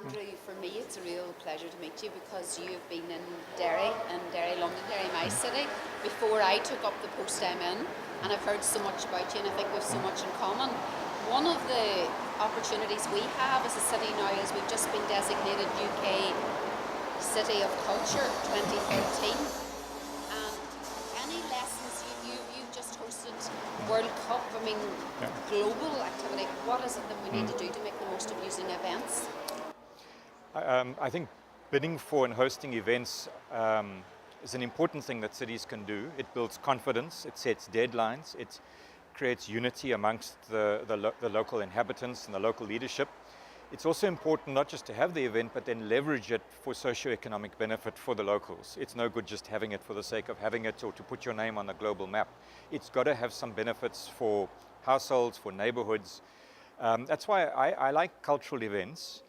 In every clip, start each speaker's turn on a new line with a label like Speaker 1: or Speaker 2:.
Speaker 1: Andrew, for me it's a real pleasure to meet you because you have been in Derry, Londonderry, my city, before I took up the post I'm in, and I've heard so much about you and I think we've so much in common. One of the opportunities we have as a city now is we've just been designated UK City of Culture 2013. And any lessons you've just hosted World Cup, global activity, what is it that we need to do to make the most of using events?
Speaker 2: I think bidding for and hosting events is an important thing that cities can do. It builds confidence, it sets deadlines, it creates unity amongst the local inhabitants and the local leadership. It's also important not just to have the event, but then leverage it for socio-economic benefit for the locals. It's no good just having it for the sake of having it or to put your name on the global map. It's got to have some benefits for households, for neighborhoods. That's why I like cultural events.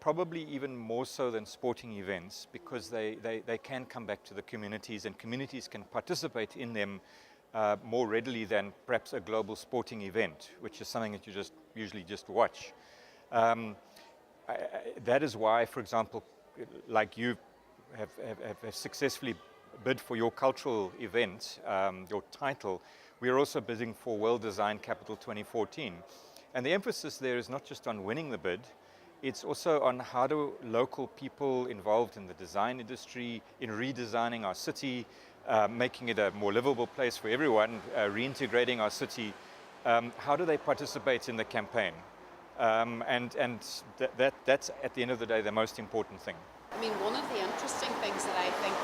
Speaker 2: Probably even more so than sporting events, because they can come back to the communities and communities can participate in them more readily than perhaps a global sporting event, which is something that you usually just watch. That is why, for example, like you have successfully bid for your cultural event, your title, we are also bidding for World Design Capital 2014. And the emphasis there is not just on winning the bid, it's also on how do local people involved in the design industry, in redesigning our city, making it a more livable place for everyone, reintegrating our city, how do they participate in the campaign? That's at the end of the day the most important thing.
Speaker 1: I mean, one of the interesting things that I think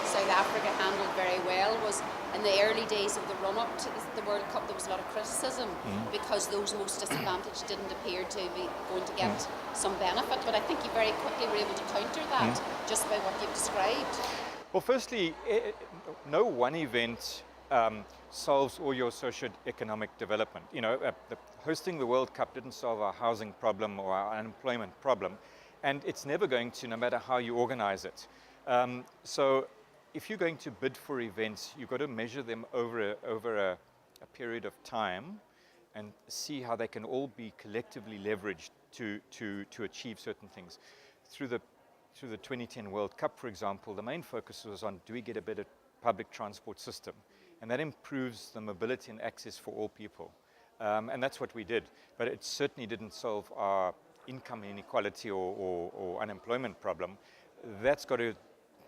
Speaker 1: South Africa handled very well was in the early days of the run-up to the World Cup, there was a lot of criticism because those most disadvantaged didn't appear to be going to get some benefit. But I think you very quickly were able to counter that just by what you've described.
Speaker 2: Well, firstly, no one event solves all your socio-economic development. You know, hosting the World Cup didn't solve our housing problem or our unemployment problem. And it's never going to, no matter how you organize it. So if you're going to bid for events, you've got to measure them over a period of time and see how they can all be collectively leveraged to achieve certain things. Through the 2010 World Cup, for example, the main focus was on, do we get a better public transport system? And that improves the mobility and access for all people. And that's what we did. But it certainly didn't solve our income inequality or unemployment problem. That's got to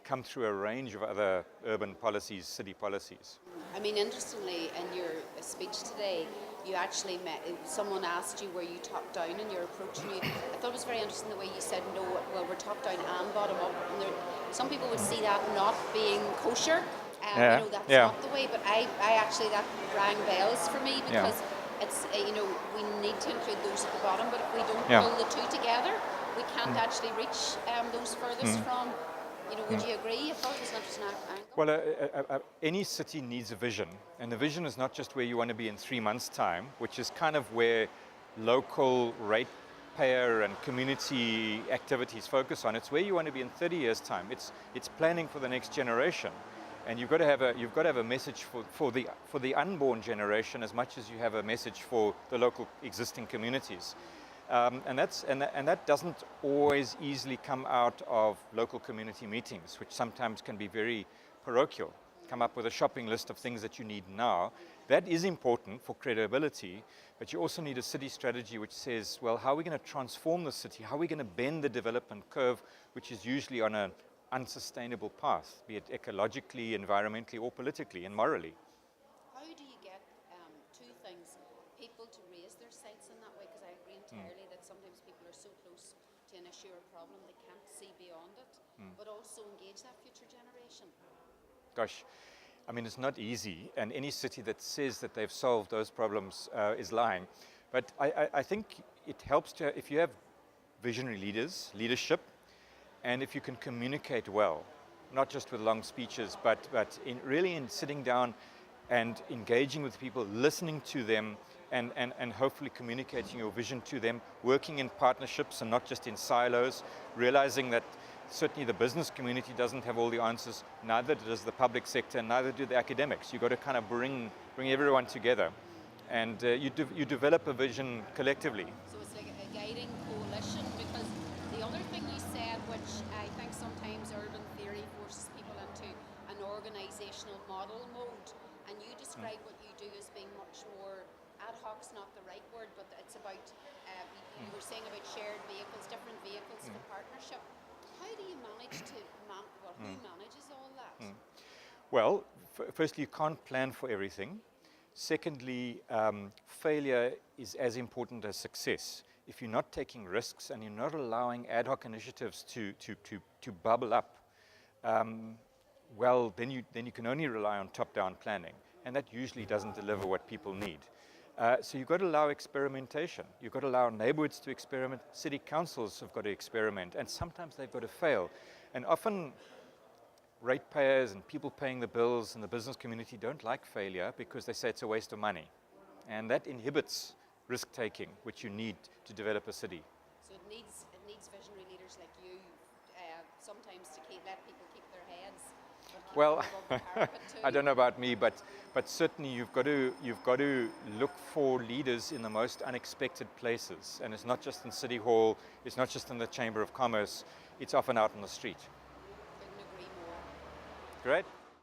Speaker 2: come through a range of other urban policies, city policies.
Speaker 1: I mean, interestingly, in your speech today, you actually someone asked you were you top down in your approach, and I thought it was very interesting the way you said, no, well, we're top down and bottom up. And some people would see that not being kosher. You know, that's not the way, but I actually, that rang bells for me because it's, we need to include those at the bottom, but if we don't pull the two together, we can't actually reach those furthest from. Would you agree? I thought it was an interesting angle.
Speaker 2: Well, any city needs a vision, and the vision is not just where you want to be in 3 months' time, which is kind of where local ratepayer and community activities focus on. It's where you want to be in 30 years' time. It's planning for the next generation. And you've got to have a message for the unborn generation as much as you have a message for the local existing communities, and that doesn't always easily come out of local community meetings, which sometimes can be very parochial. Come up with a shopping list of things that you need now. That is important for credibility, but you also need a city strategy which says, well, how are we going to transform the city? How are we going to bend the development curve, which is usually on an unsustainable path, be it ecologically, environmentally, or politically and morally.
Speaker 1: How do you get two things, people to raise their sights in that way? Because I agree entirely that sometimes people are so close to an issue or problem they can't see beyond it, but also engage that future generation.
Speaker 2: Gosh, I mean, it's not easy, and any city that says that they've solved those problems is lying. But I think it helps to, if you have visionary leadership, and if you can communicate well, not just with long speeches, but really in sitting down and engaging with people, listening to them, and hopefully communicating your vision to them, working in partnerships and not just in silos, realizing that certainly the business community doesn't have all the answers, neither does the public sector, neither do the academics. You've got to kind of bring everyone together, and you develop a vision collectively.
Speaker 1: So it's like a guiding coalition manage. I think sometimes urban theory forces people into an organisational model mode, and you describe what you do as being much more ad hoc's not the right word, but it's about, you were saying about shared vehicles, different vehicles for partnership. How do you manage to, who manages all that?
Speaker 2: Well, firstly, you can't plan for everything. Secondly, failure is as important as success. If you're not taking risks and you're not allowing ad hoc initiatives to bubble up, well, then you can only rely on top-down planning, and that usually doesn't deliver what people need. So you've got to allow experimentation. You've got to allow neighborhoods to experiment. City councils have got to experiment, and sometimes they've got to fail. And often ratepayers and people paying the bills and the business community don't like failure because they say it's a waste of money. And that inhibits risk-taking, which you need to develop a city.
Speaker 1: So it needs visionary leaders like you, sometimes to let people keep their heads.
Speaker 2: Well, I don't know about me, but certainly you've got to look for leaders in the most unexpected places, and it's not just in City Hall, it's not just in the Chamber of Commerce, it's often out on the street.
Speaker 1: Couldn't agree more.
Speaker 2: Great.